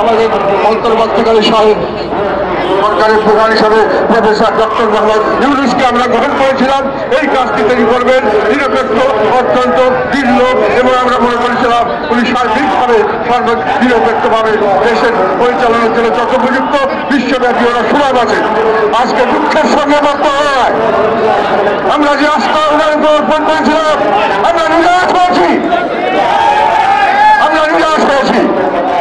আমাদের অন্তর্বর্তীকালীন সরকারের প্রধান হিসাবে প্রফেসর ডক্টর মোহাম্মদ ইউনূসকে আমরা গ্রহণ করেছিলাম। এই কাজটি তিনি করবেন নিরপেক্ষ, অত্যন্ত দৃঢ়, এবং আমরা মনে করেছিলাম উনি সার্বিকভাবে নিরপেক্ষভাবে দেশের পরিচালনার জন্য যথোপযুক্ত। বিশ্বব্যাপী ওরা সুনাম আছে। আজকে দুঃখের সঙ্গে বলতে হয়, আমরা যে আস্থা ওনার উপর অর্পণ করেছিলাম, আমরা নিরাশ হয়েছি।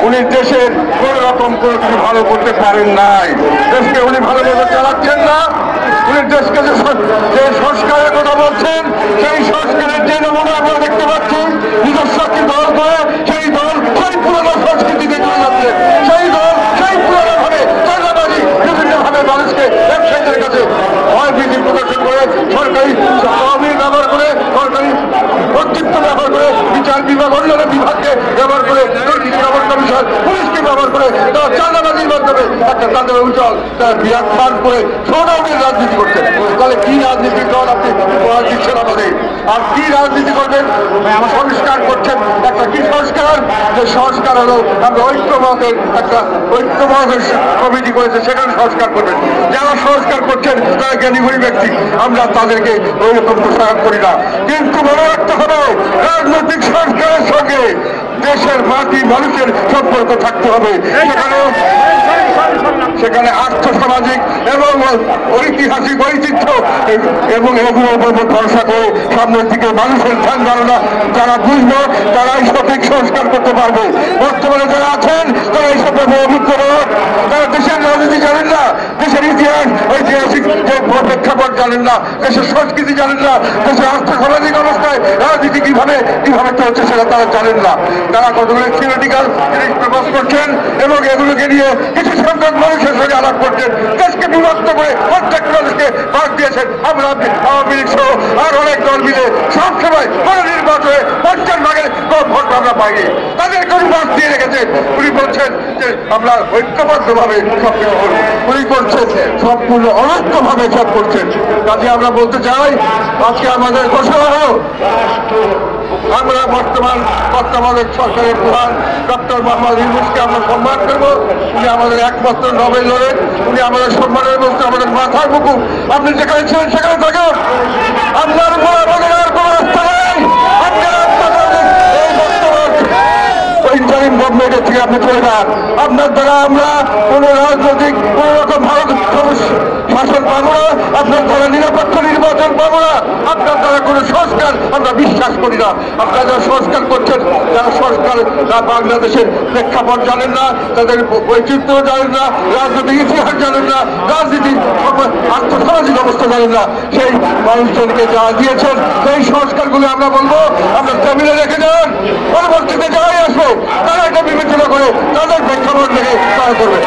উনি দেশের কোন রকম কোনো কিছু ভালো করতে পারেন নাই। দেশকে উনি ভালোভাবে চালাচ্ছেন না। উনি দেশকে যে সংস্কারের কথা বলছেন, সেই সংস্কারের যে নমুনা আমরা দেখতে পাচ্ছি, নিজস্ব একটি দল করে সেই দল সেই পুরোনো সংস্কৃতিতে চলে যাচ্ছে। সেই দল সেই পুরোনো ভাবে চাঁদাবাজি বিভিন্নভাবে মানুষকে ব্যবসায়ীদের কাছে ভয়ভীতি প্রদর্শন করে, সরকারি তহবিল ব্যবহার করে, সরকারি কর্তৃত্ব ব্যবহার করে, বিচার বিভাগ অন্যান্য বিভাগকে ব্যবহার করে, খবর কমিশন পুলিশকে ব্যবহার করে, তারা চাঁদাবাজির মাধ্যমে একটা তাদের অভিযোগ তারা বিরাট ফান্ড করে শোডাউনের রাজনীতি করছেন। তাহলে কি রাজনীতির দল আপনি উপহার দিচ্ছেন আমাদের? আর কি রাজনীতি করবেন? সংস্কার করছেন। একটা কি সংস্কার? যে সংস্কার হলো আমরা ঐক্যমতের একটা ঐক্যমতের কমিটি করেছে, সেখানে সংস্কার করবেন। যারা সংস্কার করছেন তারা জ্ঞানীগুণী ব্যক্তি, আমরা তাদেরকে ওই রকম প্রসারণ করি না। কিন্তু মনে রাখতে হবে, রাজনৈতিক সংস্কারের সঙ্গে দেশের মাটি মানুষের সম্পর্ক থাকতে হবে। সেখানে আর্থসামাজিক এবং ঐতিহাসিক ঐতিহ্য এবং এগুলোর উপর ভরসা করে সামনের দিকে মানুষের ধ্যান ধারণা যারা বুঝবো, তারাই সঠিক সংস্কার করতে পারবে। বর্তমানে যারা আছেন তারা এইসব অভিজ্ঞ নয়, তারা দেশের রাজনীতি জানেন না, দেশের ইতিহাস ঐতিহাসিক যে প্রেক্ষাপট জানেন না, দেশের সংস্কৃতি জানেন না, দেশের আর্থসামাজিক অবস্থায় রাজনীতি কিভাবে চলছে সেটা তারা জানেন না। তারা কতগুলো থিওরিটিক্যাল জিনিস প্রকাশ করছেন এবং এগুলোকে নিয়ে কিছু সংখ্যক মানুষের সঙ্গে আলাপ করছেন। দেশকে বিভক্ত করে প্রত্যেক মানুষকে ভাগ দিয়েছেন। আমরা আওয়ামী লীগ সহ আর অনেক দল মিলে সবসময় কোনো নির্বাচনে 50 ভাগের কম ভোট আমরা পাইনি। তাদের কোনো বাদ দিয়ে রেখেছেন। উনি বলছেন যে আমরা ঐক্যবদ্ধভাবে সব কিছু করব। উনি করছেন সম্পূর্ণ অনৈক্যভাবে সব করছেন। কাজে আমরা বলতে চাই, আজকে আমাদের ঘোষণা হলো আমরা বর্তমান তত্ত্বাবধায়ক সরকারের প্রধান ডক্টর মোহাম্মদ ইউনূসকে আমরা সম্মান করব। উনি আমাদের একমাত্র নোবেল লরেন, উনি আমাদের সম্মানের বলতে আমাদের মাথার মুকুট। আপনি যেখানে ছিলেন সেখানে থাকুন, আপনার উপর আমাদের আর কোনো আস্থা নেই। ইন্টারিম গভর্নমেন্টের থেকে আপনি চলে যান। আপনার দ্বারা আমরা কোন রাজনৈতিক কোন রকম ভারত শাসন পাবো না, আপনার দ্বারা নিরপেক্ষ নির্বাচন পাবো না, আপনার দ্বারা কোনো সংস্কার আমরা বিশ্বাস করি না। আপনারা যারা সংস্কার করছেন, যারা সংস্কার বাংলাদেশের প্রেক্ষাপট জানেন না, তাদের বৈচিত্র্য জানেন না, রাজনৈতিক ইতিহাস জানেন না, রাজনীতির আর্থসামাজিক অবস্থা জানেন না, সেই মানুষজনকে যারা দিয়েছেন সেই সংস্কারগুলো আমরা বলবো আমরা টেবিলে রেখে যান। পরবর্তীতে যারাই আসবে তারা এটা বিবেচনা করে তাদের প্রেক্ষাপট দেখে তারা করবে।